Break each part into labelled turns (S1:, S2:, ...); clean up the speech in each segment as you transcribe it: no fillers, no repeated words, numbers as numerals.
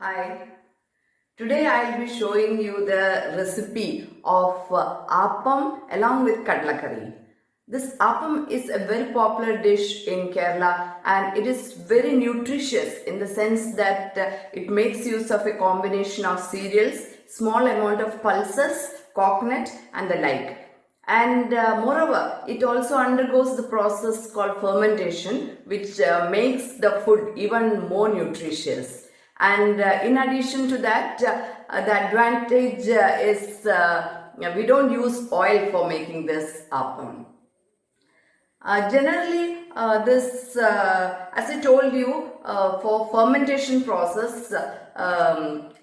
S1: Hi, today I'll be showing you the recipe of appam along with kadla curry. This appam is a very popular dish in Kerala and it is very nutritious in the sense that it makes use of a combination of cereals, small amount of pulses, coconut and the like. And moreover, it also undergoes the process called fermentation, which makes the food even more nutritious. And in addition to that, the advantage is we don't use oil for making this appam. Generally, as I told you, for fermentation process,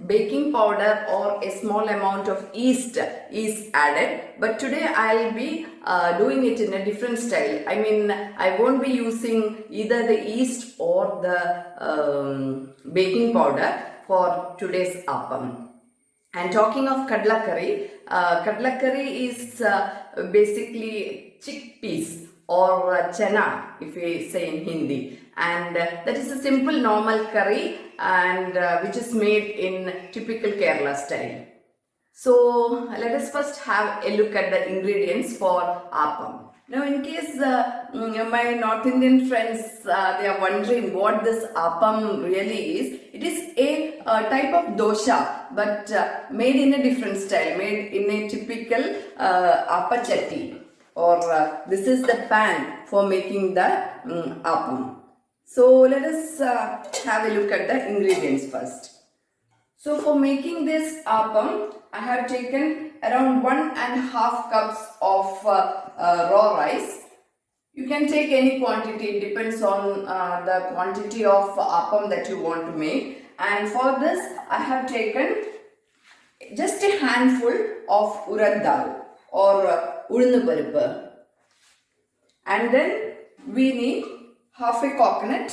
S1: baking powder or a small amount of yeast is added. But today I'll be doing it in a different style. I mean, I won't be using either the yeast or the baking powder for today's appam. And talking of kadla curry is basically chickpeas or chana, if we say in Hindi. And that is a simple normal curry and which is made in typical Kerala style. So let us first have a look at the ingredients for appam. Now, in case my North Indian friends they are wondering what this appam really is, it is a type of dosha, but made in a different style, made in a typical appachatti, or this is the pan for making the appam. So let us have a look at the ingredients first. So for making this appam, I have taken around 1.5 cups of raw rice. You can take any quantity, it depends on the quantity of appam that you want to make. And for this, I have taken just a handful of urad dal or ulundu parippu. And then we need half a coconut,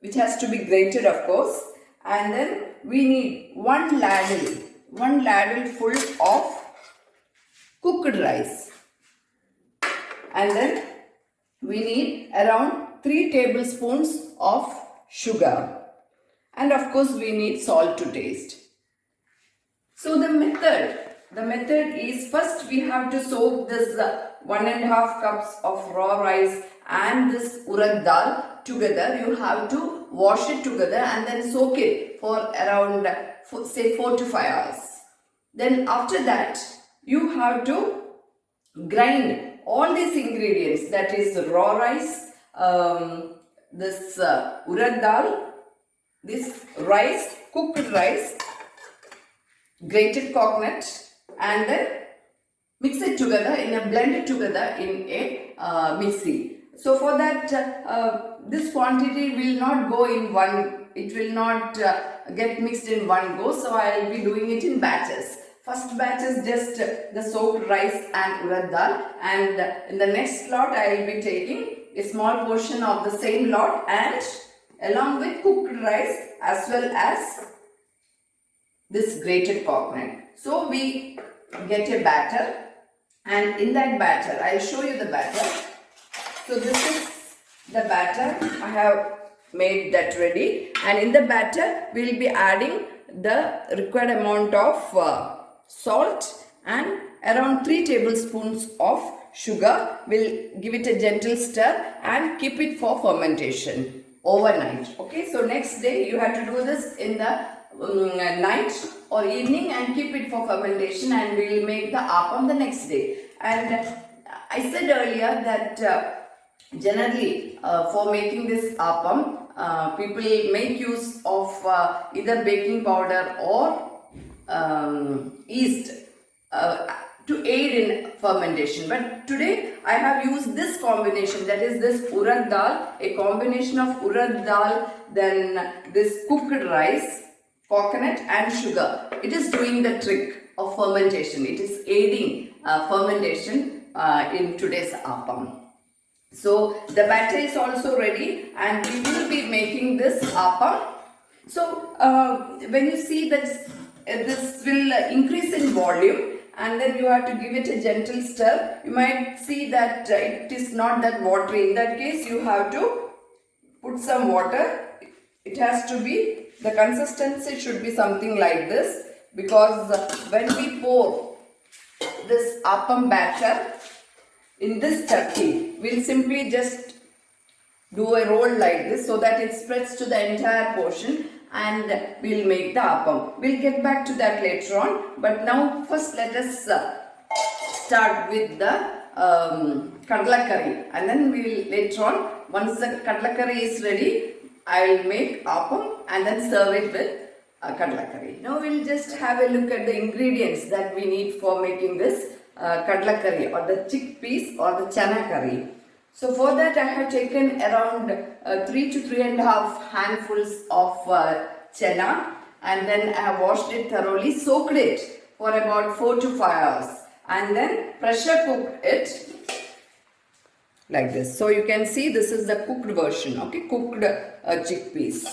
S1: which has to be grated, of course. And then we need one ladle full of cooked rice. And then we need around 3 tablespoons of sugar. And of course we need salt to taste. So the method is, first we have to soak this 1.5 cups of raw rice and this urad dal together. You have to wash it together and then soak it for around say 4 to 5 hours. Then after that you have to grind all these ingredients, that is raw rice, this urad dal, this rice, cooked rice, grated coconut, and then mix it together blend it together in a mixie. So for that, this quantity will not go in one, it will not get mixed in one go. So I will be doing it in batches. First batch is just the soaked rice and urad dal, and in the next lot I will be taking a small portion of the same lot and along with cooked rice as well as this grated coconut. So we get a batter, and in that batter, I'll show you the batter. So this is the batter. I have made that ready, and in the batter we'll be adding the required amount of salt and around 3 tablespoons of sugar. We'll give it a gentle stir and keep it for fermentation overnight. Okay, so next day you have to do this in the night or evening and keep it for fermentation, and we will make the appam the next day. And I said earlier that generally for making this appam, people make use of either baking powder or yeast to aid in fermentation. But today I have used this combination, that is this urad dal, a combination of urad dal, then this cooked rice, coconut and sugar. It is doing the trick of fermentation. It is aiding fermentation in today's appam. So the batter is also ready and we will be making this appam. So when you see that this will increase in volume, and then you have to give it a gentle stir. You might see that it is not that watery. In that case you have to put some water. It has to be The consistency should be something like this, because when we pour this appam batter in this chutney, we'll simply just do a roll like this so that it spreads to the entire portion, and we'll make the appam. We'll get back to that later on, but now first let us start with the kadla curry, and then we will later on, once the kadla curry is ready, I will make appam and then serve it with kadla curry. Now we'll just have a look at the ingredients that we need for making this kadla curry, or the chickpeas or the chana curry. So for that I have taken around 3 to 3.5 handfuls of chana, and then I have washed it thoroughly, soaked it for about 4 to 5 hours, and then pressure cooked it like this. So you can see this is the cooked version, okay, cooked chickpeas.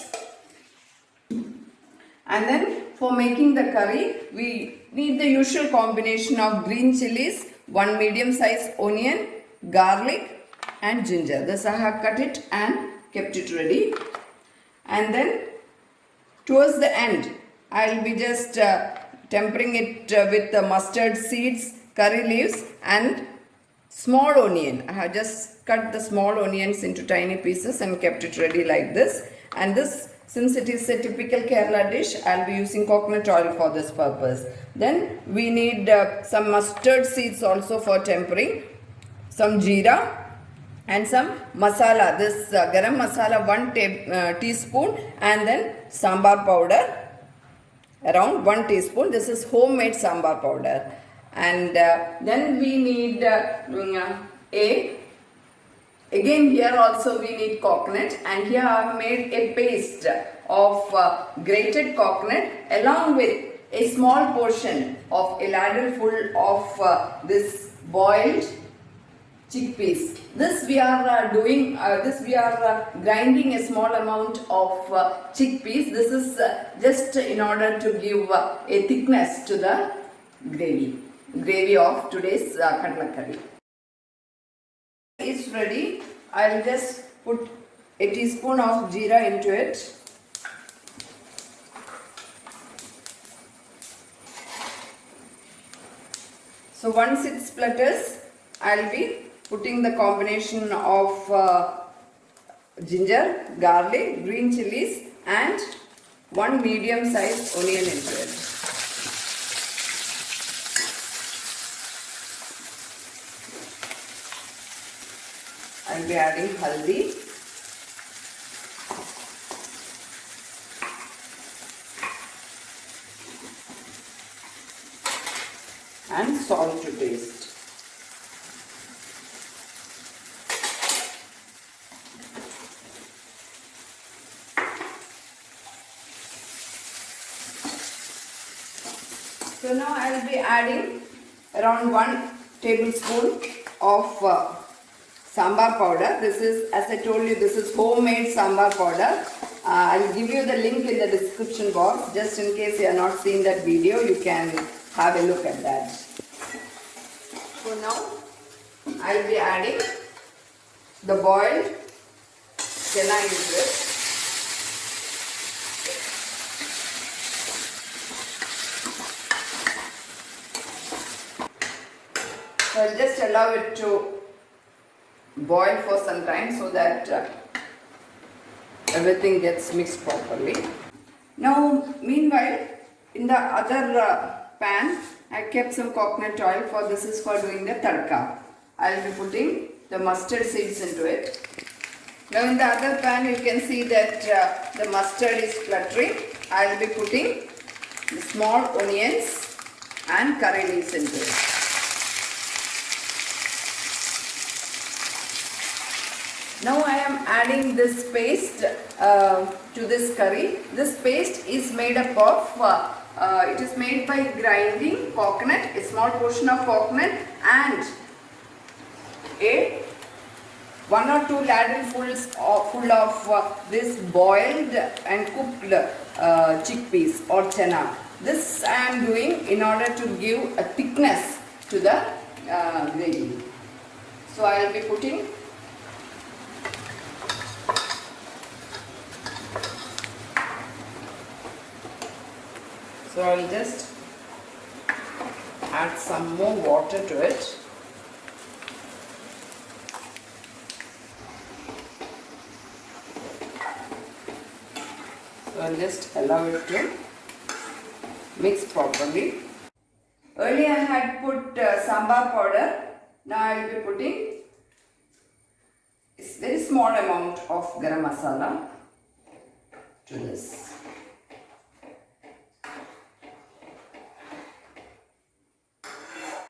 S1: And then for making the curry, we need the usual combination of green chilies, 1 medium sized onion, garlic and ginger. This I have cut it and kept it ready. And then towards the end, I will be just tempering it with the mustard seeds, curry leaves and small onion. I have just cut the small onions into tiny pieces and kept it ready like this. And this, since it is a typical Kerala dish, I will be using coconut oil for this purpose. Then we need some mustard seeds also for tempering, some jeera and some masala. This garam masala 1 teaspoon, and then sambar powder around 1 teaspoon. This is homemade sambar powder. And then we need again here also we need coconut, and here I have made a paste of grated coconut along with a small portion of a ladle full of this boiled chickpeas. This we are grinding a small amount of chickpeas. This is just in order to give a thickness to the gravy of today's kadla curry. It's ready. I'll just put a teaspoon of jeera into it. So once it splutters, I'll be putting the combination of ginger, garlic, green chilies and 1 medium sized onion into it. I'll be adding haldi, and salt to taste. So now I'll be adding around 1 tablespoon of sambar powder. This is, as I told you, this is homemade sambar powder. I'll give you the link in the description box. Just in case you have not seen that video, you can have a look at that. So now I'll be adding the boiled chana into it. So I'll just allow it to boil for some time so that everything gets mixed properly. Now meanwhile, in the other pan, I kept some coconut oil, for this is for doing the tadka. I will be putting the mustard seeds into it. Now in the other pan you can see that the mustard is fluttering. I will be putting the small onions and curry leaves into it. Now I am adding this paste to this curry. This paste is made up of, it is made by grinding coconut, a small portion of coconut and a 1 or 2 ladlefuls full of this boiled and cooked chickpeas or chana. This I am doing in order to give a thickness to the gravy. So I will be putting So I'll just add some more water to it. So I'll just allow it to mix properly. Earlier I had put sambar powder. Now I will be putting a very small amount of garam masala to this.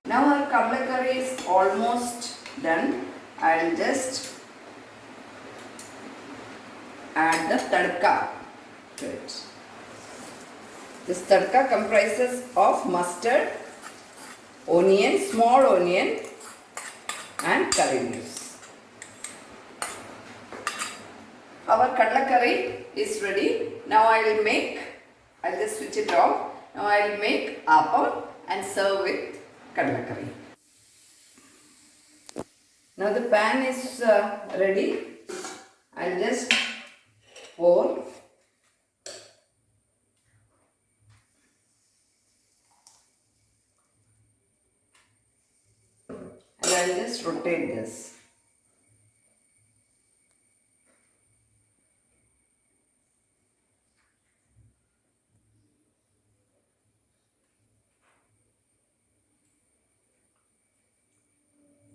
S1: Now our kadla curry is almost done. I will just add the tadka to it. This tadka comprises of mustard, onion, small onion and curry leaves. Our kadla curry is ready. Now I'll just switch it off. Now I'll make appam and serve with kadla curry. Now the pan is ready. I'll just pour and I'll just rotate this.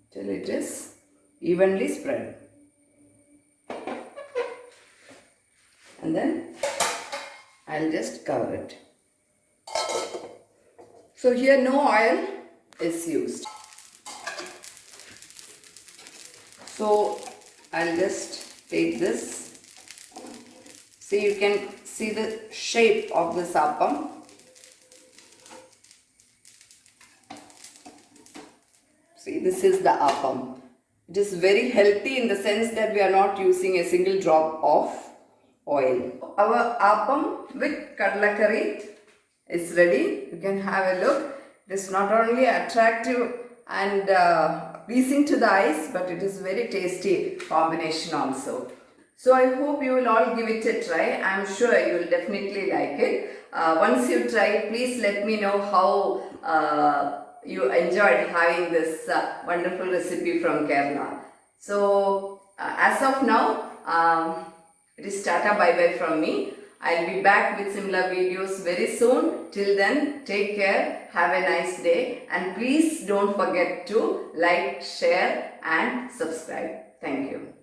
S1: Till it is evenly spread. And then I'll just cover it. So here no oil is used. So I'll just take this. See, you can see the shape of this appam. See, this is the appam. It is very healthy in the sense that we are not using a single drop of oil. Our appam with kadla curry is ready. You can have a look. It is not only attractive and pleasing to the eyes, but it is very tasty combination also. So I hope you will all give it a try. I am sure you will definitely like it. Once you try, please let me know how you enjoyed having this wonderful recipe from Kerala. So as of now, it is Tata bye bye from me. I'll be back with similar videos very soon. Till then, take care, have a nice day, and please don't forget to like, share and subscribe. Thank you.